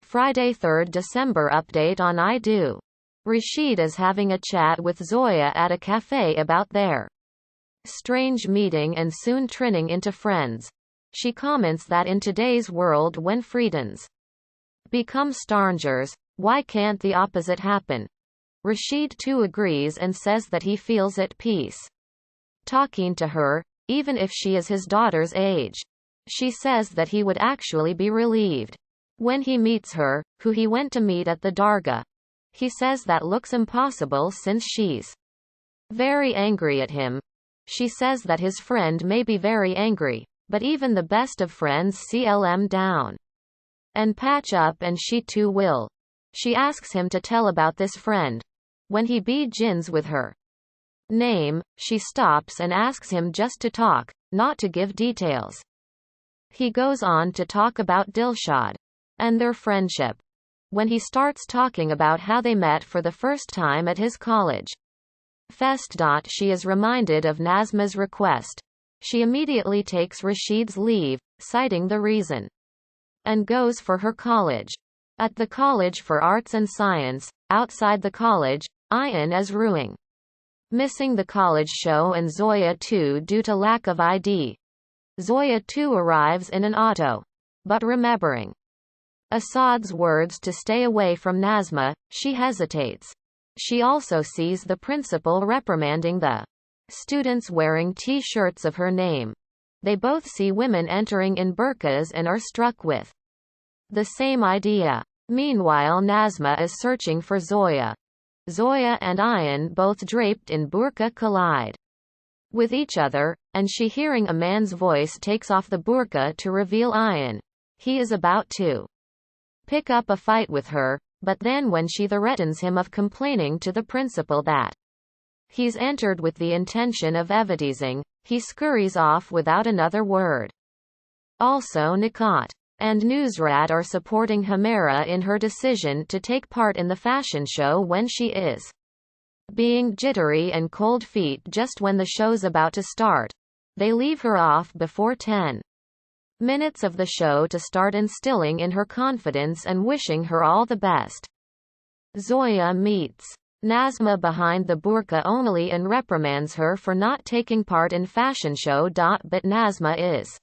Friday 3rd December update on I Do. Rashid is having a chat with Zoya at a cafe about their strange meeting and soon turning into friends. She comments that in today's world when friends become strangers, why can't the opposite happen? Rashid too agrees and says that he feels at peace talking to her, even if she is his daughter's age. She says that he would actually be relieved when he meets her, who he went to meet at the Dargah. He says that looks impossible since she's very angry at him. She says that his friend may be very angry, but even the best of friends CLM down and patch up, and she too will. She asks him to tell about this friend. When he begins with her name, she stops and asks him just to talk, not to give details. He goes on to talk about Dilshad and their friendship. When he starts talking about how they met for the first time at his college fest. She is reminded of Nazma's request. She immediately takes Rashid's leave, citing the reason, and goes for her college. At the College for Arts and Science, outside the college, Ayan is ruining missing the college show and Zoya too due to lack of ID. Zoya too arrives in an auto. But remembering Asad's words to stay away from Nazma, she hesitates. She also sees the principal reprimanding the students wearing T-shirts of her name. They both see women entering in burqas and are struck with the same idea. Meanwhile, Nazma is searching for Zoya. Zoya and Ayan, both draped in burqa, collide with each other, and she, hearing a man's voice, takes off the burqa to reveal Ayan. He is about to pick up a fight with her, but then when she threatens him of complaining to the principal that he's entered with the intention of evidizing, he scurries off without another word. Also, Nikat and Nusrat are supporting Humera in her decision to take part in the fashion show when she is being jittery and cold feet just when the show's about to start. They leave her off before 10 minutes of the show to start, instilling in her confidence and wishing her all the best. Zoya meets Nazma behind the burqa only and reprimands her for not taking part in fashion show. But Nazma is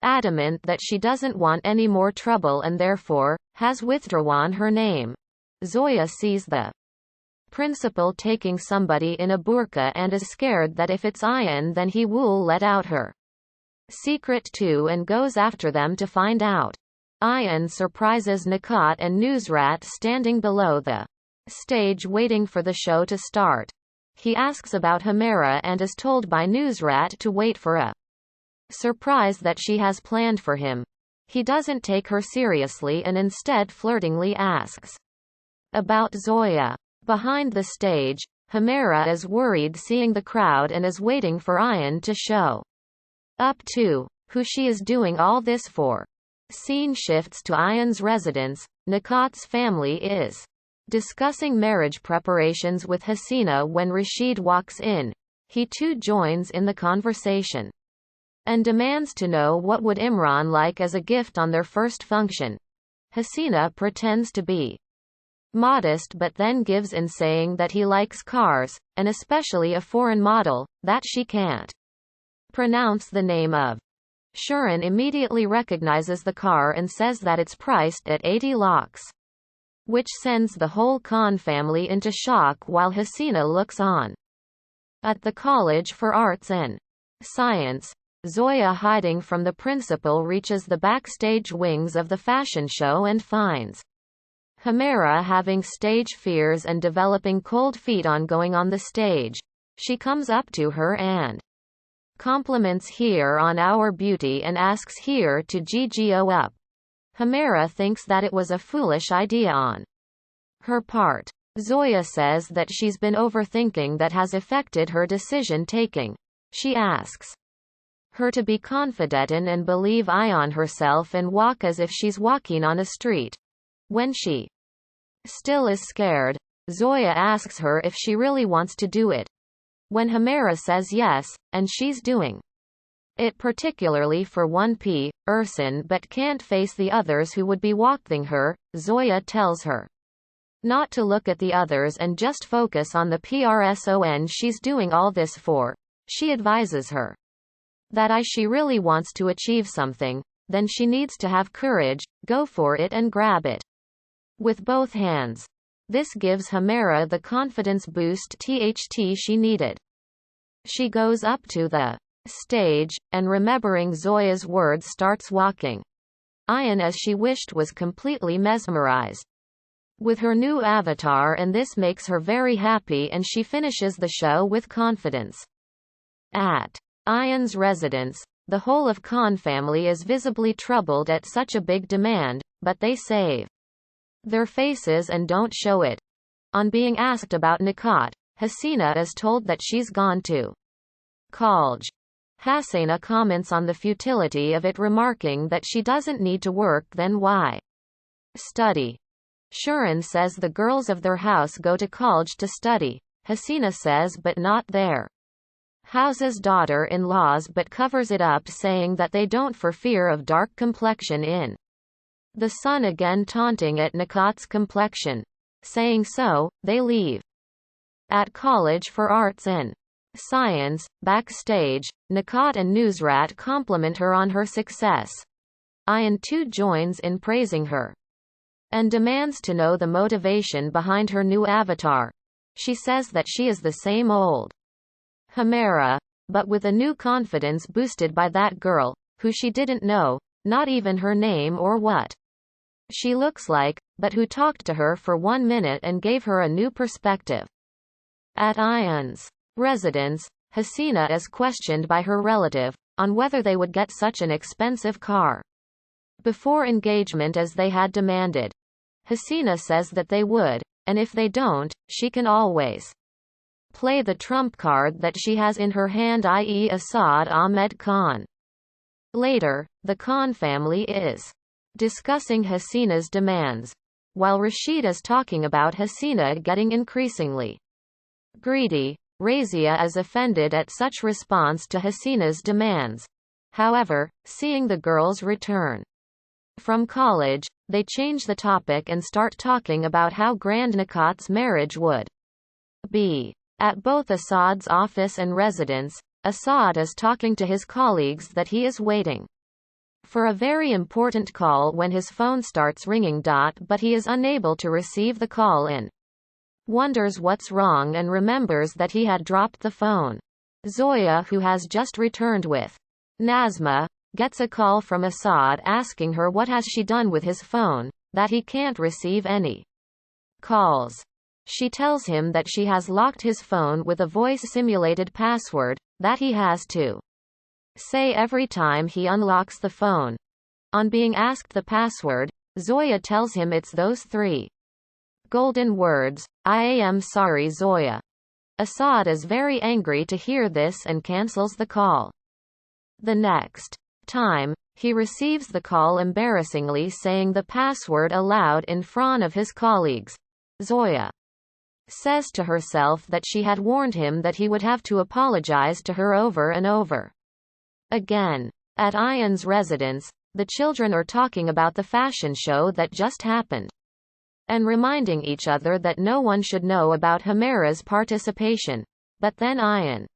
adamant that she doesn't want any more trouble and therefore has withdrawn her name. Zoya sees the principal taking somebody in a burqa and is scared that if it's Ayan then he will let out her secret too and goes after them to find out. Ayan surprises Nikat and Nusrat standing below the stage waiting for the show to start. He asks about Humera and is told by Nusrat to wait for a surprise that she has planned for him. He doesn't take her seriously and instead flirtingly asks about Zoya. Behind the stage, Humera is worried seeing the crowd and is waiting for Ayan to show up too, who she is doing all this for. Scene shifts to Ayan's residence. Nikat's family is discussing marriage preparations with Hasina when Rashid walks in. He too joins in the conversation and demands to know what would Imran like as a gift on their first function. Hasina pretends to be modest but then gives in, saying that he likes cars, and especially a foreign model, that she can't pronounce the name of. Shuran immediately recognizes the car and says that it's priced at 80 lakhs, which sends the whole Khan family into shock while Hasina looks on. At the College for Arts and Science, Zoya, hiding from the principal, reaches the backstage wings of the fashion show and finds Humera having stage fears and developing cold feet on going on the stage. She comes up to her and compliments here on our beauty and asks here to go up. Humera thinks that it was a foolish idea on her part. Zoya says that she's been overthinking that has affected her decision-taking. She asks her to be confident and believe on herself and walk as if she's walking on a street. When she still is scared, Zoya asks her if she really wants to do it. When Humera says yes, and she's doing It particularly for 1p, Ursin but can't face the others who would be walking her. Zoya tells her not to look at the others and just focus on the person she's doing all this for. She advises her that she really wants to achieve something, then she needs to have courage, go for it and grab it with both hands. This gives Humera the confidence boost she needed. She goes up to the stage, and remembering Zoya's words starts walking. Ayan, as she wished, was completely mesmerized with her new avatar, and this makes her very happy, and she finishes the show with confidence. At Ayan's residence, the whole of Khan family is visibly troubled at such a big demand, but they save their faces and don't show it. On being asked about Nikat, Hasina is told that she's gone to college. Hasina comments on the futility of it, remarking that she doesn't need to work, then why study? Shuran says the girls of their house go to college to study. Hasina says but not their house's daughter-in-laws, but covers it up, saying that they don't for fear of dark complexion in the sun, again taunting at Nikat's complexion. Saying so, they leave. At College for Arts and Science, backstage, Nikat and Nusrat compliment her on her success. Ayan too joins in praising her and demands to know the motivation behind her new avatar. She says that she is the same old Humera, but with a new confidence boosted by that girl, who she didn't know, not even her name or what she looks like, but who talked to her for 1 minute and gave her a new perspective. At Ayan's residence, Hasina is questioned by her relative on whether they would get such an expensive car before engagement as they had demanded. Hasina says that they would, and if they don't, she can always play the trump card that she has in her hand, i.e. Asad Ahmed Khan. Later, the Khan family is discussing Hasina's demands, while Rashid is talking about Hasina getting increasingly greedy. Razia is offended at such response to Hasina's demands. However, seeing the girls return from college, they change the topic and start talking about how grand Nikat's marriage would be. At both Asad's office and residence, Asad is talking to his colleagues that he is waiting for a very important call when his phone starts ringing. But he is unable to receive the call and wonders what's wrong and remembers that he had dropped the phone. Zoya, who has just returned with Nazma, gets a call from Asad asking her what has she done with his phone, that he can't receive any calls. She tells him that she has locked his phone with a voice-simulated password that he has to say every time he unlocks the phone. On being asked the password, Zoya tells him it's those 3 golden words, I am sorry Zoya. Asad is very angry to hear this and cancels the call. The next time, he receives the call embarrassingly saying the password aloud in front of his colleagues. Zoya says to herself that she had warned him that he would have to apologize to her over and over again. At Ayan's residence, the children are talking about the fashion show that just happened and reminding each other that no one should know about Humera's participation. But then Ayan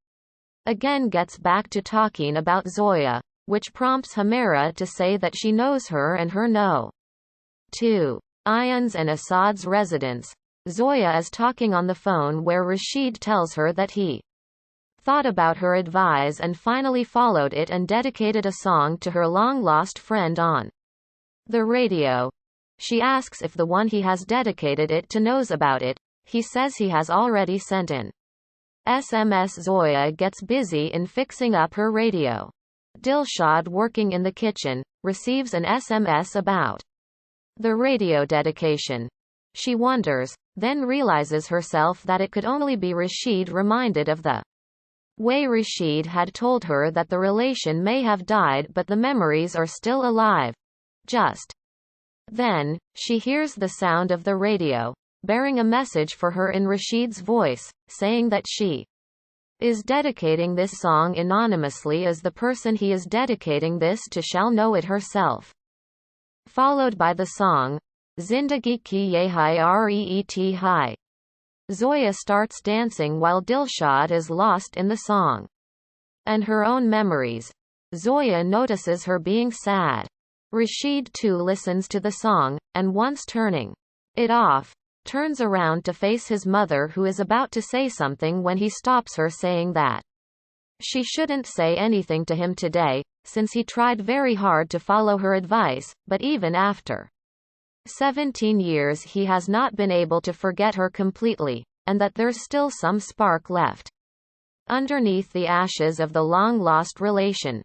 again gets back to talking about Zoya, which prompts Humera to say that she knows her and her no. To Ayan's and Asad's residence, Zoya is talking on the phone where Rashid tells her that he thought about her advice and finally followed it and dedicated a song to her long-lost friend on the radio. She asks if the one he has dedicated it to knows about it. He says he has already sent an SMS. Zoya gets busy in fixing up her radio. Dilshad, working in the kitchen, receives an SMS about the radio dedication. She wonders, then realizes herself that it could only be Rashid, reminded of the way Rashid had told her that the relation may have died but the memories are still alive. Just then, she hears the sound of the radio, bearing a message for her in Rashid's voice, saying that she is dedicating this song anonymously as the person he is dedicating this to shall know it herself. Followed by the song, Zindagi Ki Ye Hai Reet Hai. Zoya starts dancing while Dilshad is lost in the song and her own memories. Zoya notices her being sad. Rashid too listens to the song, and once turning it off, turns around to face his mother who is about to say something when he stops her, saying that she shouldn't say anything to him today, since he tried very hard to follow her advice, but even after 17 years he has not been able to forget her completely, and that there's still some spark left underneath the ashes of the long-lost relation.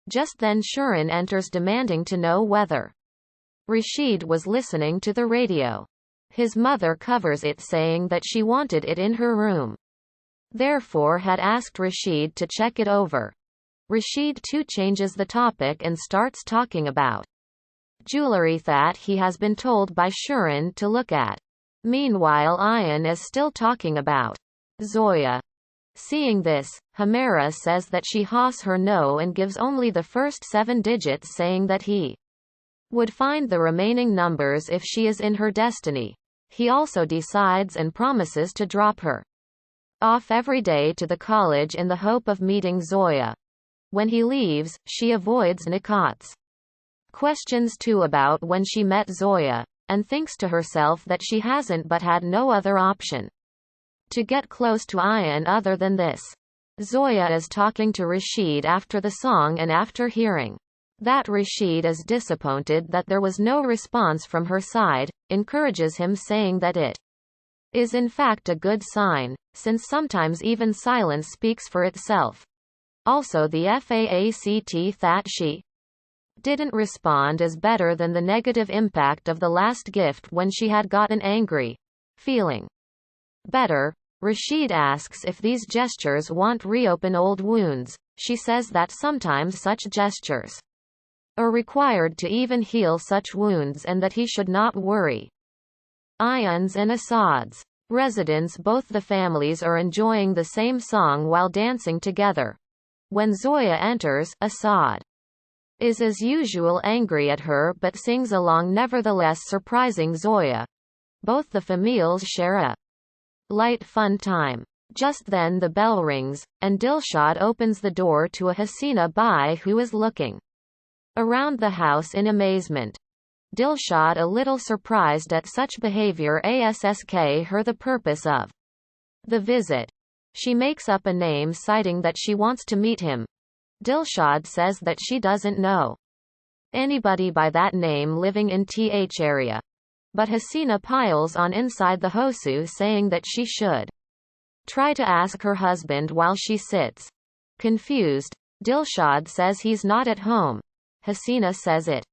Just then Shirin enters demanding to know whether Rashid was listening to the radio. His mother covers it, saying that she wanted it in her room, therefore had asked Rashid to check it over. Rashid too changes the topic and starts talking about jewelry that he has been told by Shirin to look at. Meanwhile Ayan is still talking about Zoya. Seeing this, Hamera says that she has her no and gives only the first 7 digits, saying that he would find the remaining numbers if she is in her destiny. He also decides and promises to drop her off every day to the college in the hope of meeting Zoya. When he leaves, she avoids Nikat's questions too about when she met Zoya, and thinks to herself that she hasn't but had no other option to get close to Ayan other than this. Zoya is talking to Rashid after the song, and after hearing that Rashid is disappointed that there was no response from her side, encourages him, saying that it is in fact a good sign, since sometimes even silence speaks for itself. Also the fact that she didn't respond is better than the negative impact of the last gift when she had gotten angry. Feeling better, Rashid asks if these gestures won't reopen old wounds. She says that sometimes such gestures are required to even heal such wounds, and that he should not worry. Ayan's and Asad's residence. Both the families are enjoying the same song while dancing together. When Zoya enters, Asad is as usual angry at her but sings along nevertheless, surprising Zoya. Both the families share a light fun time. Just then the bell rings, and Dilshad opens the door to a Hasina Bai who is looking around the house in amazement. Dilshad, a little surprised at such behavior, asks her the purpose of the visit. She makes up a name, citing that she wants to meet him. Dilshad says that she doesn't know anybody by that name living in th area. But Hasina piles on inside the Hosu, saying that she should try to ask her husband while she sits confused. Dilshad says he's not at home. Hasina says it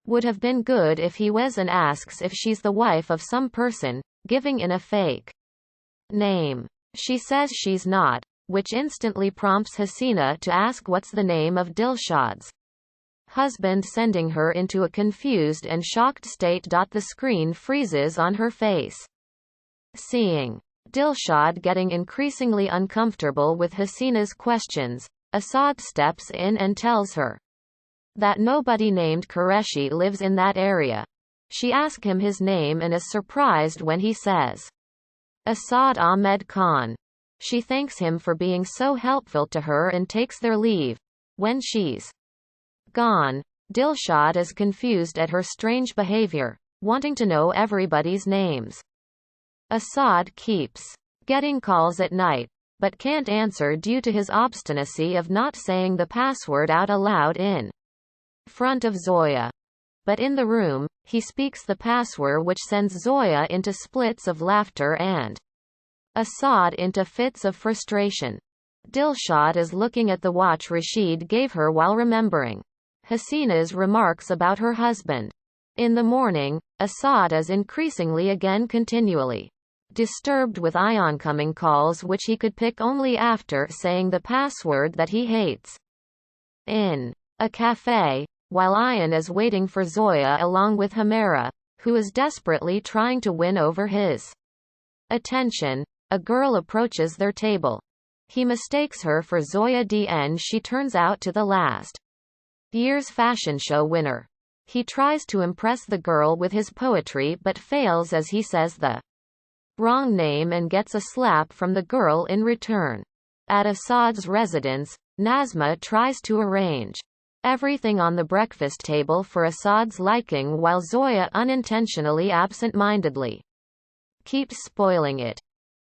would have been good if he was, and asks if she's the wife of some person, giving in a fake name. She says she's not, which instantly prompts Hasina to ask what's the name of Dilshad's husband, sending her into a confused and shocked state. The screen freezes on her face. Seeing Dilshad getting increasingly uncomfortable with Hasina's questions, Asad steps in and tells her that nobody named Qureshi lives in that area. She asks him his name and is surprised when he says Asad Ahmed Khan. She thanks him for being so helpful to her and takes their leave. When she's gone, Dilshad is confused at her strange behavior, wanting to know everybody's names. Asad keeps getting calls at night, but can't answer due to his obstinacy of not saying the password out aloud in front of Zoya. But in the room, he speaks the password, which sends Zoya into splits of laughter and Asad into fits of frustration. Dilshad is looking at the watch Rashid gave her while remembering Hasina's remarks about her husband. In the morning, Asad is increasingly again continually disturbed with incoming calls which he could pick only after saying the password that he hates. In a cafe, while Ayan is waiting for Zoya along with Hamera, who is desperately trying to win over his attention, a girl approaches their table. He mistakes her for zoya.But. She turns out to the last year's fashion show winner. He tries to impress the girl with his poetry but fails as he says the wrong name and gets a slap from the girl in return. At Asad's residence, Nazma tries to arrange everything on the breakfast table for Asad's liking while Zoya unintentionally absent-mindedly keeps spoiling it.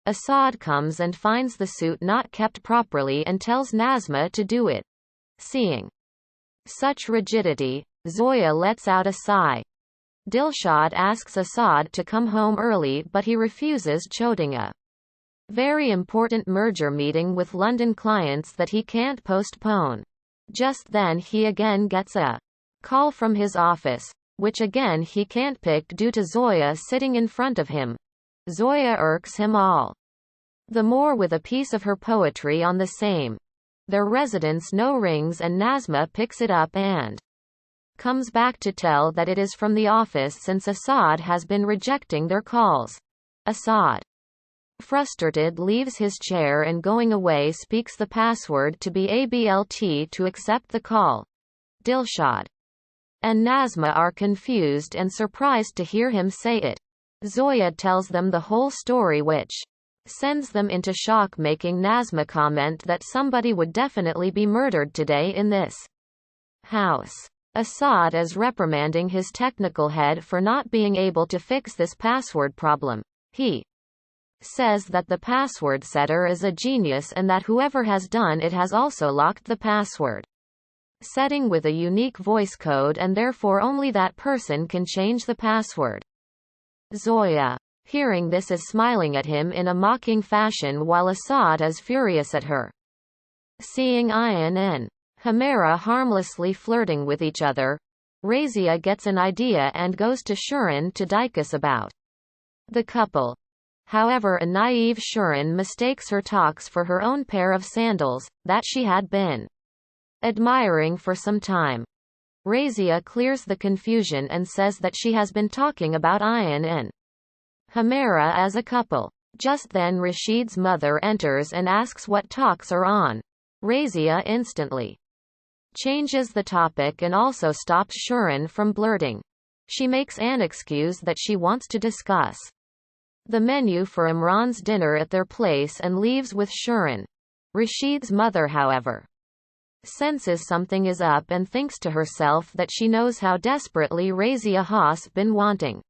Asad comes and finds the suit not kept properly and tells Nazma to do it. Seeing such rigidity, Zoya lets out a sigh. Dilshad asks Asad to come home early but he refuses, choting a very important merger meeting with London clients that he can't postpone. Just then he again gets a call from his office, which again he can't pick due to Zoya sitting in front of him. Zoya irks him all the more with a piece of her poetry on the same. Their residence no rings and Nazma picks it up and comes back to tell that it is from the office since Asad has been rejecting their calls. Asad, frustrated, leaves his chair and going away speaks the password to be ABLT to accept the call. Dilshad and Nazma are confused and surprised to hear him say it. Zoya tells them the whole story, which sends them into shock, making Nazma comment that somebody would definitely be murdered today in this house. Asad is reprimanding his technical head for not being able to fix this password problem. He says that the password setter is a genius and that whoever has done it has also locked the password setting with a unique voice code and therefore only that person can change the password. Zoya, hearing this, is smiling at him in a mocking fashion while Asad is furious at her. Seeing Ayan and Hamera harmlessly flirting with each other, Razia gets an idea and goes to Shurin to dicus about the couple. However, a naive Shurin mistakes her talks for her own pair of sandals, that she had been admiring for some time. Razia clears the confusion and says that she has been talking about Ayan and Hamera as a couple. Just then Rashid's mother enters and asks what talks are on. Razia instantly changes the topic and also stops Shurin from blurting. She makes an excuse that she wants to discuss the menu for Imran's dinner at their place and leaves with Shurin. Rashid's mother, however, senses something is up and thinks to herself that she knows how desperately Razia has been wanting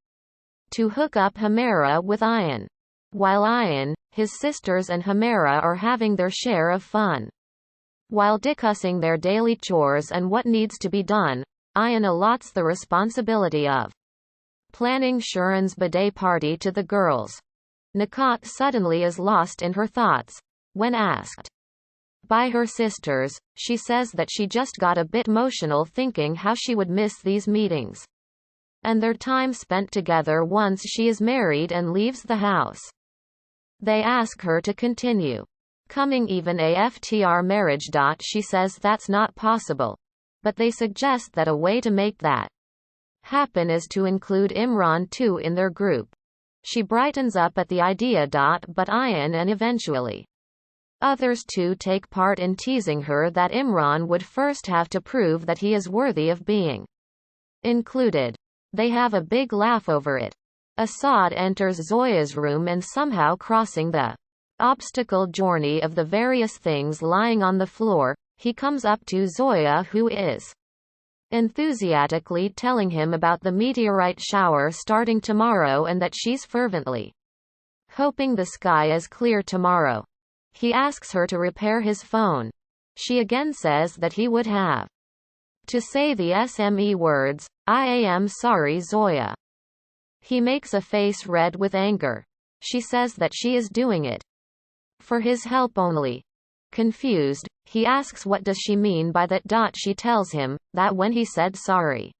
to hook up Hamera with Ayan. While Ayan, his sisters and Hamera are having their share of fun. While discussing their daily chores and what needs to be done, Ayan allots the responsibility of planning Shurin's bidet party to the girls. Nakat suddenly is lost in her thoughts. When asked by her sisters, she says that she just got a bit emotional thinking how she would miss these meetings and their time spent together once she is married and leaves the house. They ask her to continue coming even after marriage. She says that's not possible. But they suggest that a way to make that happen is to include Imran too in their group. She brightens up at the idea. But Ayan and eventually others too take part in teasing her that Imran would first have to prove that he is worthy of being included. They have a big laugh over it. Asad enters Zoya's room and somehow crossing the obstacle journey of the various things lying on the floor, he comes up to Zoya, who is enthusiastically telling him about the meteorite shower starting tomorrow and that she's fervently hoping the sky is clear tomorrow. He asks her to repair his phone. She again says that he would have to say the SME words, "I am sorry, Zoya." He makes a face red with anger. She says that she is doing it for his help only. Confused, he asks what does she mean by that. She tells him that when he said sorry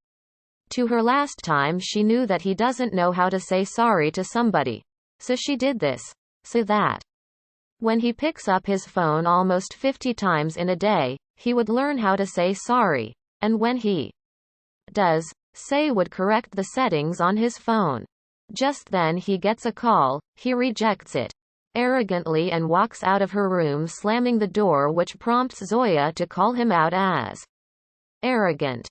to her last time, she knew that he doesn't know how to say sorry to somebody. So she did this, so that when he picks up his phone almost 50 times in a day, he would learn how to say sorry, and when he does, say would correct the settings on his phone. Just then he gets a call, he rejects it. arrogantly and walks out of her room slamming the door, which prompts Zoya to call him out as arrogant.